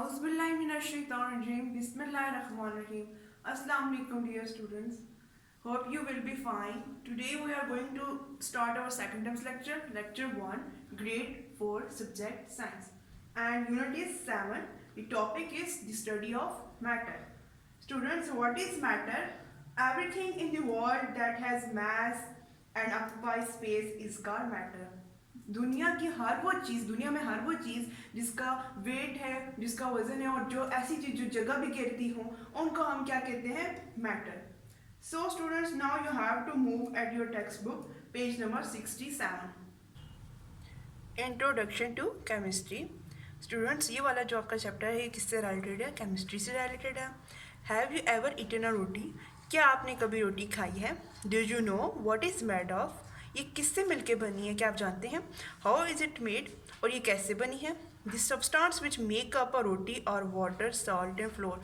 Auzubillahiminash-shaytanir-rajeem. Bismillahir-rahmanir-rahim. Assalamu alaikum, dear students. Hope you will be fine. Today we are going to start our second term's lecture, lecture 1, grade 4, subject science. And unit is 7. The topic is the study of matter. Students, what is matter? Everything in the world that has mass and occupies space is called matter. दुनिया में हर वो चीज़ जिसका wait है, जिसका वजन है और जो ऐसी चीज़ जो जगह भी घेरती हो, उनको हम क्या कहते हैं? Matter. So students, now you have to move at your text book, page number 67. Introduction to chemistry. Students, ये वाला जो आपका चैप्टर है ये किससे रिलेटेड है? केमिस्ट्री से रिलेटेड है. Have you ever eaten a roti? क्या आपने कभी रोटी खाई है? Do you know what is made of? ये किससे मिलके बनी है, क्या आप जानते हैं? How is it made? और ये कैसे बनी है? The substance which make up a roti और वाटर, सॉल्ट एंड फ्लोर.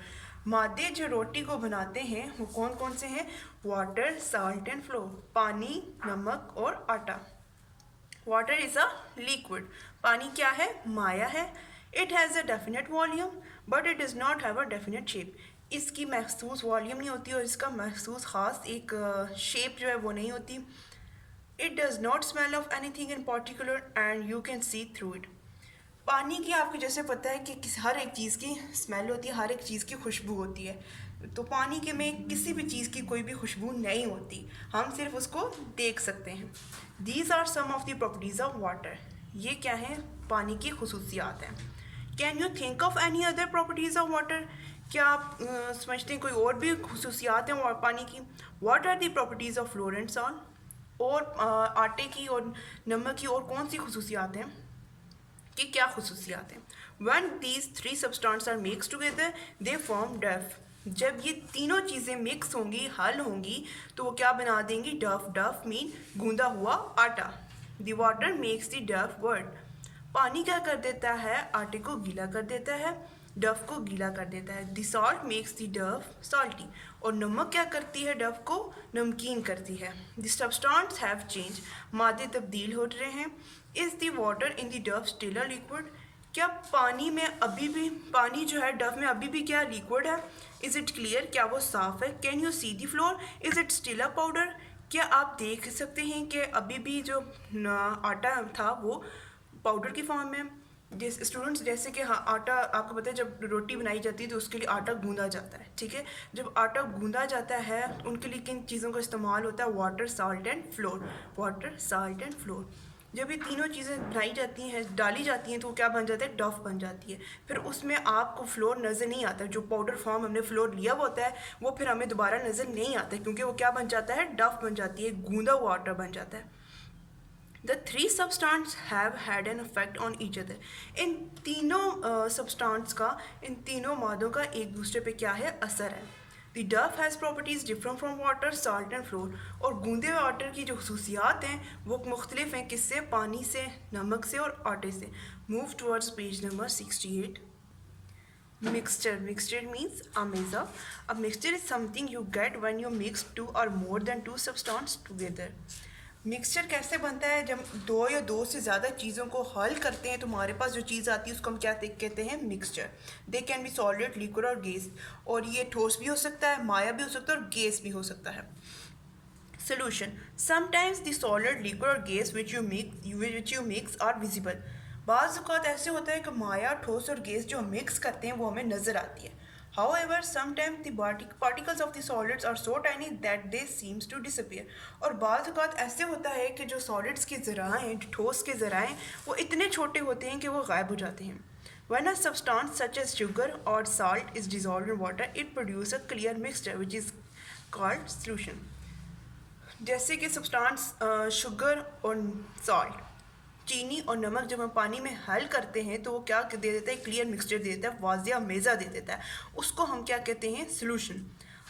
मादे जो रोटी को बनाते हैं वो कौन कौन से हैं? Water, salt and floor. पानी, नमक और आटा. Water is a liquid. पानी क्या है? माया है. It has a definite volume but it does not have a definite shape. इसकी महसूस वॉल्यूम नहीं होती और इसका महसूस ख़ास एक शेप जो है वो नहीं होती. It does not smell of anything in particular and you can see through it. पानी की आपको जैसे पता है कि हर एक चीज़ की स्मेल होती है, हर एक चीज़ की खुशबू होती है. तो पानी के में किसी भी चीज़ की कोई भी खुशबू नहीं होती, हम सिर्फ उसको देख सकते हैं. These are some of the properties of water. ये क्या है? पानी की खुसूसियात हैं. Can you think of any other properties of water? क्या आप समझते हैं कोई और भी खुसूसियात हैं पानी की? What are the properties of flour and salt? और आटे की और नमक की और कौन सी खुसूसियात हैं कि क्या खुसूसियात हैं? When these three substances are mixed together, they form duff. जब ये तीनों चीज़ें मिक्स होंगी, हल होंगी, तो वो क्या बना देंगी? डफ. डफ मीन गूंदा हुआ आटा. The water makes the duff wet. पानी क्या कर देता है? आटे को गीला कर देता है, डफ को गीला कर देता है. द सॉल्ट मेक्स द डफ सॉल्टी. और नमक क्या करती है? डफ को नमकीन करती है. The substance have change. मादे तब्दील हो रहे हैं. Is the water in the dough still a liquid? क्या पानी में अभी भी, पानी जो है डफ में अभी भी क्या लिक्विड है? Is it clear? क्या वो साफ़ है? Can you see the floor? Is it still a powder? क्या आप देख सकते हैं कि अभी भी जो आटा था वो पाउडर की फॉर्म में? जैसे स्टूडेंट्स, जैसे कि हाँ, आटा आपको पता है जब रोटी बनाई जाती है तो उसके लिए आटा गूंदा जाता है. ठीक है, जब आटा गूंदा जाता है उनके लिए किन चीज़ों का इस्तेमाल होता है? Water, salt and floor. Water, salt and floor. जब ये तीनों चीज़ें बनाई जाती हैं, डाली जाती हैं, तो क्या बन जाता है? डफ बन जाती है. फिर उसमें आपको फ्लोर नज़र नहीं आता. जो पाउडर फॉर्म हमने फ्लोर लिया होता है वो फिर हमें दोबारा नज़र नहीं आता है, क्योंकि वो क्या बन जाता है? डफ बन जाती है, गूंदा हुआ आटा बन जाता है. The three substances have had an effect on each other. इन तीनों substance का, इन तीनों मादों का एक दूसरे पे क्या है? असर है. The duff has properties different from water, salt and flour. और गूंदे हुए आटे की जो खसूसियात हैं वो मुख्तलिफ हैं. किससे? पानी से, नमक से और आटे से. Move towards page number 68. Mixture. Mixture means a mixture. A mixture is something you get when you mix two or more than two substances together. Mixture कैसे बनता है? जब दो या दो से ज़्यादा चीज़ों को हल करते हैं तो हमारे पास जो चीज़ आती है उसको हम क्या कहते हैं? Mixture. They can be solid, liquid और गैस. और ये ठोस भी हो सकता है, माया भी हो सकता है और गैस भी हो सकता है. Solution. Sometimes the solid, liquid और gas which you mix are visible. बाज़ औक़ात ऐसे होता है कि माया, ठोस और गैस जो मिक्स करते हैं वो हमें नज़र आती है. However, sometimes the particles of the solids are so tiny that they seems to disappear. और बाज़ औक़ात ऐसे होता है कि जो solids के ज़राएँ, ठोस के ज़राएँ, वो इतने छोटे होते हैं कि वो गायब हो जाते हैं. When a substance such as sugar or salt is dissolved in water, it produces a clear mixture which is called solution. जैसे कि substance sugar और salt, चीनी और नमक जब हम पानी में हल करते हैं तो वो क्या दे देता है? क्लियर मिक्सचर दे देता है, वाज़िया मेज़ा दे देता है. उसको हम क्या कहते हैं? Solution.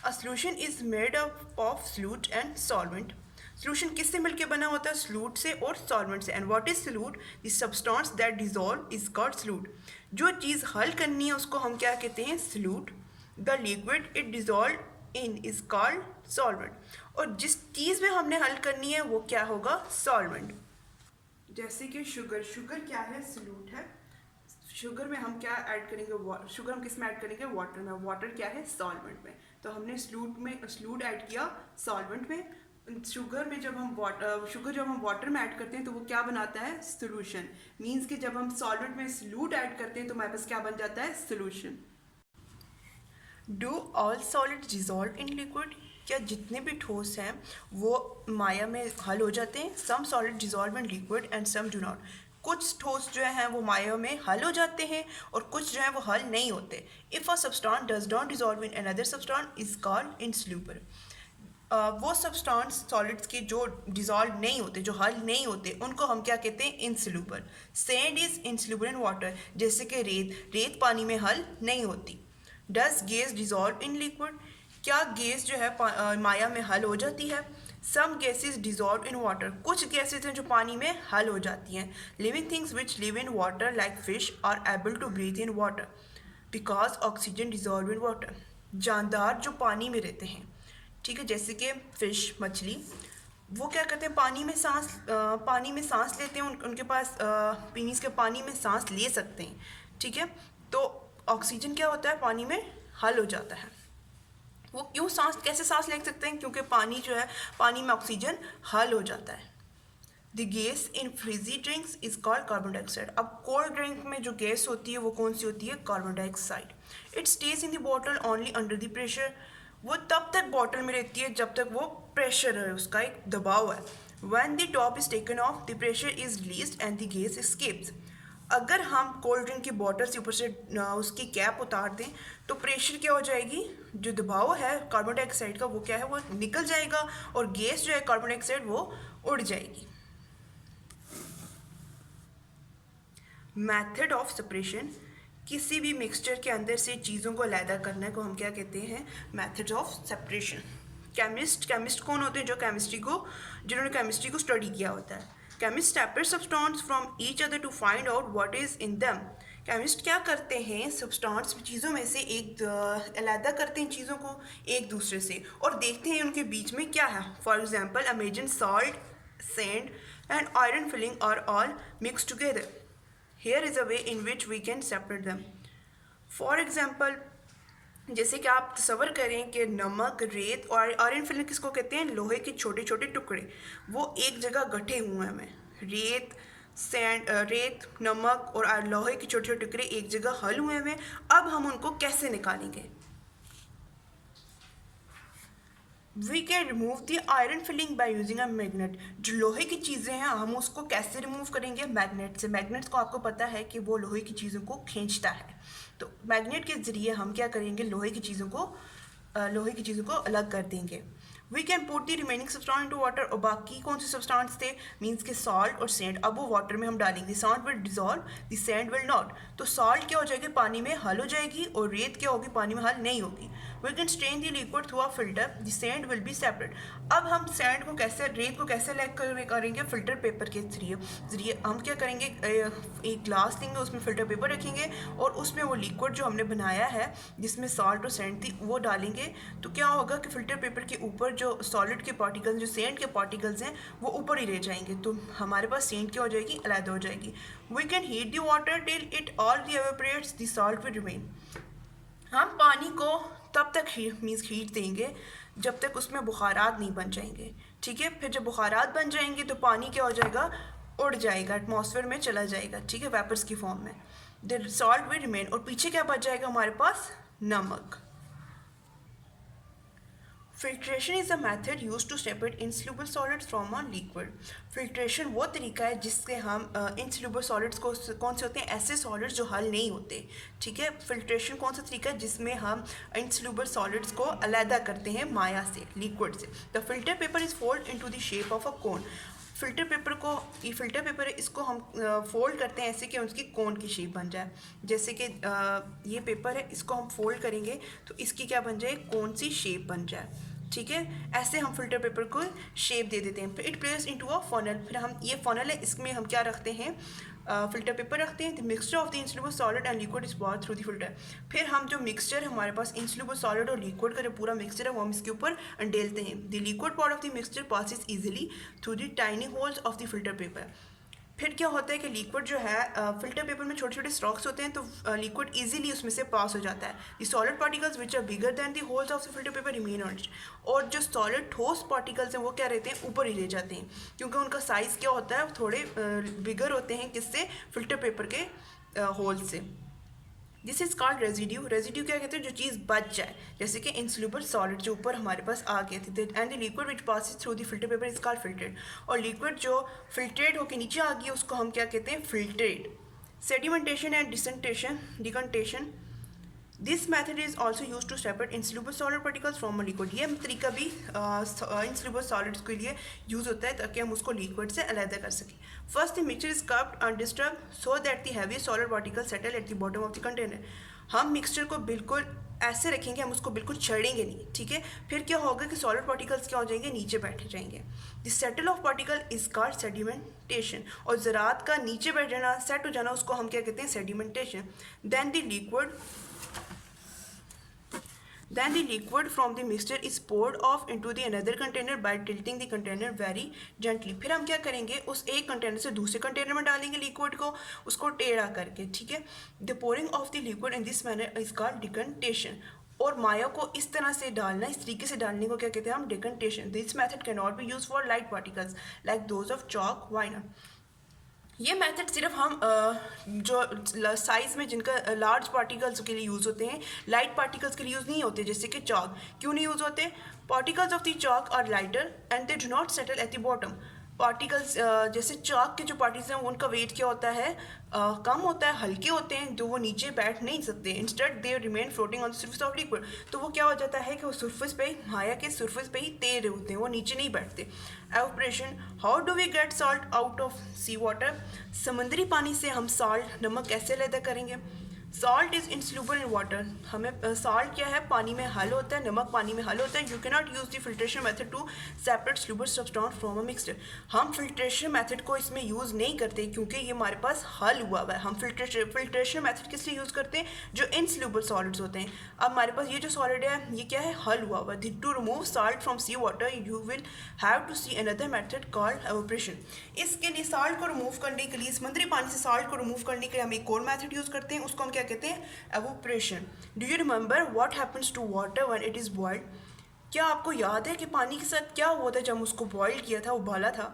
A solution is made up of solute and solvent. Solution किससे मिलके बना होता है? सोल्यूट से और सॉल्वेंट से. And what is solute? The substance that dissolve is called solute. जो चीज़ हल करनी है उसको हम क्या कहते हैं? Solute. The liquid it dissolve in is called solvent. और जिस चीज़ में हमने हल करनी है वो क्या होगा? सॉल्वेंट. जैसे कि शुगर. शुगर क्या है? सोल्यूट है. शुगर में हम क्या ऐड करेंगे, शुगर हम किस में ऐड करेंगे, वाटर में। वाटर क्या है, सॉल्वेंट में। तो हमने स्लूट ऐड किया सॉल्वेंट में। शुगर में जब हम वाटर में ऐड करते हैं तो वो क्या बनाता है, सोल्यूशन। मीन्स कि जब हम सॉल्वेंट में स्लूट ऐड करते हैं तो हमारे पास क्या बन जाता है, solution. Do all solid dissolve in liquid, क्या जितने भी ठोस हैं वो माया में हल हो जाते हैं। Some solid dissolve in liquid and some do not, कुछ ठोस जो हैं वो माया में हल हो जाते हैं और कुछ जो हैं वो हल नहीं होते। If a substance does not dissolve in another substance is called insoluble. वो सब्सटेंस सॉलिड्स के जो डिजॉल्व नहीं होते, जो हल नहीं होते, उनको हम क्या कहते हैं, insoluble. Sand is insoluble in water, जैसे कि रेत पानी में हल नहीं होती। Does gas dissolve in liquid, क्या गैस जो है माया में हल हो जाती है। Some gases dissolve in water, कुछ गैसेज हैं जो पानी में हल हो जाती हैं। Living things which live in water like fish are able to breathe in water because oxygen dissolve in water, जानदार जो पानी में रहते हैं, ठीक है, जैसे कि फिश, मछली, वो क्या करते हैं, पानी में सांस लेते हैं, उनके पास मीन्स के पानी में सांस ले सकते हैं, ठीक है। तो ऑक्सीजन क्या होता है, पानी में हल हो जाता है। वो क्यों कैसे सांस ले सकते हैं, क्योंकि पानी जो है, पानी में ऑक्सीजन हल हो जाता है। The gas in frizzy drinks is called carbon dioxide, अब कोल्ड ड्रिंक में जो गैस होती है वो कौन सी होती है, carbon dioxide. It stage in the bottle only under the pressure, वो तब तक बॉटल में रहती है जब तक वो प्रेशर है, उसका एक दबाव है। When the top is taken of the pressure is released and the gas escapes, अगर हम कोल्ड ड्रिंक की बॉटल से ऊपर से उसकी कैप उतार दें तो प्रेशर क्या हो जाएगी, जो दबाव है कार्बन डाइऑक्साइड का वो क्या है, वो निकल जाएगा और गैस जो है कार्बन डाइऑक्साइड वो उड़ जाएगी। मेथड ऑफ सेपरेशन, किसी भी मिक्सचर के अंदर से चीज़ों को अलहदा करने को हम क्या कहते हैं, मेथड ऑफ सेपरेशन। केमिस्ट कौन होते हैं, जिन्होंने केमिस्ट्री को स्टडी किया होता है। Chemist separate substance from each other to find out what is in them, chemist क्या करते हैं, सब्सटेंस चीज़ों में से एक अलहदा करते हैं चीज़ों को एक दूसरे से और देखते हैं उनके बीच में क्या है। For example imagine salt, sand and iron filling are all mix together, here is a way in which we can separate them. For example, जैसे कि आप तसव्वुर करें कि नमक, रेत और आयरन फिलिंग किसको कहते हैं, लोहे के छोटे छोटे टुकड़े, वो एक जगह गठे हुए हैं। रेत, नमक और लोहे के छोटे छोटे टुकड़े एक जगह हल हुए हैं। अब हम उनको कैसे निकालेंगे, we can remove the iron filling by using a magnet, जो लोहे की चीज़ें हैं हम उसको कैसे रिमूव करेंगे, मैग्नेट से। मैग्नेट्स को आपको पता है कि वो लोहे की चीज़ों को खींचता है, तो मैग्नेट के ज़रिए हम क्या करेंगे, लोहे की चीज़ों को अलग कर देंगे। We can put the remaining substance into water, और बाकी कौन से सब्सटेंस थे, मीन्स के सॉल्ट और सैंड, अब वो वाटर में हम डालेंगे। Salt will dissolve, the sand will not, तो सॉल्ट क्या हो जाएगी, पानी में हल हो जाएगी और रेत क्या होगी, पानी में हल नहीं होगी। We can strain the liquid through a filter, the sand will be separate, अब हम रेत को कैसे अलग करेंगे, फिल्टर पेपर के जरिए हम क्या करेंगे, एक ग्लास लेंगे, उसमें फिल्टर पेपर रखेंगे और उसमें वो लिक्विड जो हमने बनाया है जिसमें सॉल्ट और सैंड थी वो डालेंगे, तो क्या होगा कि फिल्टर पेपर के ऊपर जो सॉलिड के पार्टिकल्स, जो सैंड के पार्टिकल्स हैं वो ऊपर ही रह जाएंगे, तो हमारे पास सैंड क्या हो जाएगी, अलग हो जाएगी। We can heat the water till it all evaporates, the salt will remain, हम पानी को तब तक हीट देंगे जब तक उसमें बुखारात नहीं बन जाएंगे, ठीक है। फिर जब बुखारात बन जाएंगे तो पानी क्या हो जाएगा, उड़ जाएगा, एटमॉस्फेयर में चला जाएगा, ठीक है, वेपर्स की फॉर्म में। द सॉल्ट विल रिमेन, और पीछे क्या बच जाएगा हमारे पास, नमक। Filtration is a method use to separate insoluble solids from a liquid, filtration वो तरीका है जिससे हम इनसॉल्युबल सॉलिड्स को, कौन से होते हैं, ऐसे सॉलिड्स जो हल नहीं होते, ठीक है। फिल्ट्रेशन कौन सा तरीका है जिसमें हम इनसॉल्युबल सॉलिड्स को अलहदा करते हैं माया से, लिक्विड से। The filter paper is fold into the shape of a cone, filter paper है, इसको हम फोल्ड करते हैं ऐसे कि उसकी कोन की शेप बन जाए। जैसे कि ये पेपर है, इसको हम फोल्ड करेंगे तो इसकी क्या बन जाए, कोन सी शेप बन जाए, ठीक है। ऐसे हम फिल्टर पेपर को शेप दे देते हैं। फिर it place into a funnel, फिर हम ये फनल है, इसमें हम क्या रखते हैं, फिल्टर पेपर रखते हैं। The mixture of the insoluble solid and liquid is pass through the filter, फिर हम जो मिक्सचर है हमारे पास इनसॉल्युबल सॉलिड और लिक्विड का जो पूरा मिक्सचर है वो हम इसके ऊपर डालते हैं। The liquid part of the mixture passes easily through the tiny holes of the filter paper, फिर क्या होता है कि लिक्विड जो है फिल्टर पेपर में छोटे छोटे स्ट्रोक्स होते हैं, तो लिक्विड इजीली उसमें से पास हो जाता है। The solid particles which are bigger than the holes of the filter paper remain on it. और जो सॉलिड ठोस पार्टिकल्स हैं वो क्या रहते हैं, ऊपर ही रह जाते हैं, क्योंकि उनका साइज़ क्या होता है, थोड़े बिगर होते हैं, किससे, फिल्टर पेपर के होल से। This is called residue. Residue क्या कहते हैं, जो चीज़ बच जाए, जैसे कि इनसोल्यूबल सॉलिड जो ऊपर हमारे पास आ गए थे। And the liquid which passes through the filter paper is called filtrate. और लिक्विड जो फिल्ट्रेट होकर नीचे आ गई उसको हम क्या कहते हैं, filtrate. Sedimentation and decantation. This method is also use to separate insoluble solid particles from a liquid. ये तरीका भी इंसोल्यूबल सॉलिड्स के लिए यूज होता है ताकि हम उसको लिक्विड से अलग कर सकें। First the mixture is kept undisturbed so that the heavy solid particle settle at the bottom of the container. हम मिक्सचर को बिल्कुल ऐसे रखेंगे, हम उसको बिल्कुल छेड़ेंगे नहीं, ठीक है। फिर क्या होगा कि सॉलिड पार्टिकल्स क्या हो जाएंगे, नीचे बैठे जाएंगे। The settle of particle is called sedimentation. और ज़रात का नीचे बैठ जाना, सेट हो जाना, उसको हम क्या कहते हैं, sedimentation. Then the liquid from the mixture is poured off into the another container by tilting the container very gently। फिर हम क्या करेंगे, उस एक कंटेनर से दूसरे कंटेनर में डालेंगे लिक्विड को, उसको टेढ़ा करके, ठीक है। The pouring of the liquid in this manner is called decantation। और माया को इस तरह से डालना, इस तरीके से डालने को क्या कहते हैं हम, decantation। This method can not be use for light particles like those of chalk, vinyl। ये मेथड सिर्फ हम जो साइज़ में जिनका लार्ज पार्टिकल्स के लिए यूज़ होते हैं, लाइट पार्टिकल्स के लिए यूज़ नहीं होते, जैसे कि चॉक। क्यों नहीं यूज़ होते? Particles of the chalk are lighter and they do not settle at the bottom. Particles जैसे चॉक के जो पार्टिकल्स हैं उनका वेट क्या होता है, कम होता है, हल्के होते हैं, जो वो नीचे बैठ नहीं सकते। Instead they remain floating on the surface of liquid. तो वो क्या हो जाता है कि वो सरफेस पे, माया के सरफेस पे ही तैर होते हैं, वो नीचे नहीं बैठते। Evaporation. How do we get salt out of sea water. समुद्री पानी से हम सॉल्ट, नमक कैसे अलग करेंगे। Salt is insoluble in water. हमें सॉल्ट क्या है, पानी में हल होता है, नमक पानी में हल होता है। You can not use the filtration method to separate soluble substance from a mixture. हम फिल्ट्रेशन मेथड को इसमें यूज़ नहीं करते क्योंकि ये हमारे पास हल हुआ हुआ है। हम फिल्ट्रेशन मेथड किस लिए यूज़ करते हैं, जो इनसोल्यूबल सॉलिड्स होते हैं। अब हमारे पास ये जो सॉलिड है ये क्या है, हल हुआ हुआ है। To remove salt from sea water you will have to see another method called evaporation. इसके लिए सॉल्ट को रिमूव करने के लिए, समुद्री पानी से सॉल्ट को रिमूव करने के लिए हम एक और मेथड यूज़ करते हैं, उसको हम क्या कहते हैं, evaporation. Do you remember what happens to water when it is boiled. क्या आपको याद है कि पानी के साथ क्या हुआ था जब उसको बॉयल किया था, उबाला था।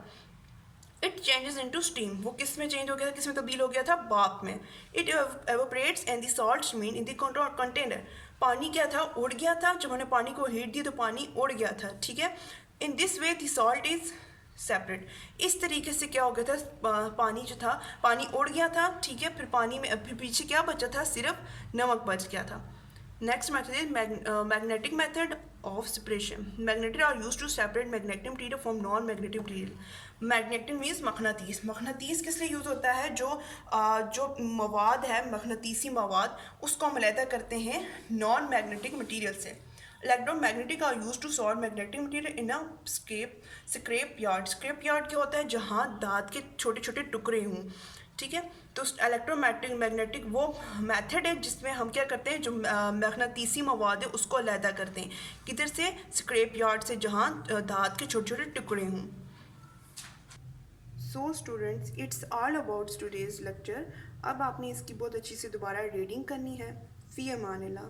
It changes into steam. वो किस में चेंज हो गया था, किस में तब्दील हो गया था, भाप में। It evaporates and the salts mean in the container. पानी क्या था, उड़ गया था। जब हमने पानी को हीट दी तो पानी उड़ गया था, ठीक है। In this way the salt is separate. इस तरीके से क्या हो गया था, पानी जो था, पानी उड़ गया था, ठीक है। फिर पानी में फिर पीछे क्या बचा था, सिर्फ नमक बच गया था। Next method is magnetic method of separation. Magnetic are use to separate magnetic material from non magnetic material. Magnetic means मकनातीस। मकनातीस किस लिए यूज़ होता है, जो मवाद है, मकनातीसी मवाद, उसको हम अलहदा करते हैं नॉन मैग्नेटिक मटीरियल से। Electromagnetic are use to solve magnetic material in a scrap yard. Scrap yard क्या होता है, जहाँ धात के छोटे छोटे टुकड़े हों, ठीक है। तो मैग्नेटिक वो मेथड है जिसमें हम क्या करते हैं, जो मकनातीसी मवाद है उसको अलहदा करते हैं, किधर से, स्क्रैप यार्ड से, जहाँ धात के छोटे छोटे टुकड़े हों। So students, it's all about today's lecture. अब आपने इसकी बहुत अच्छी से दोबारा रीडिंग करनी है। फ़ी अमान अल्लाह।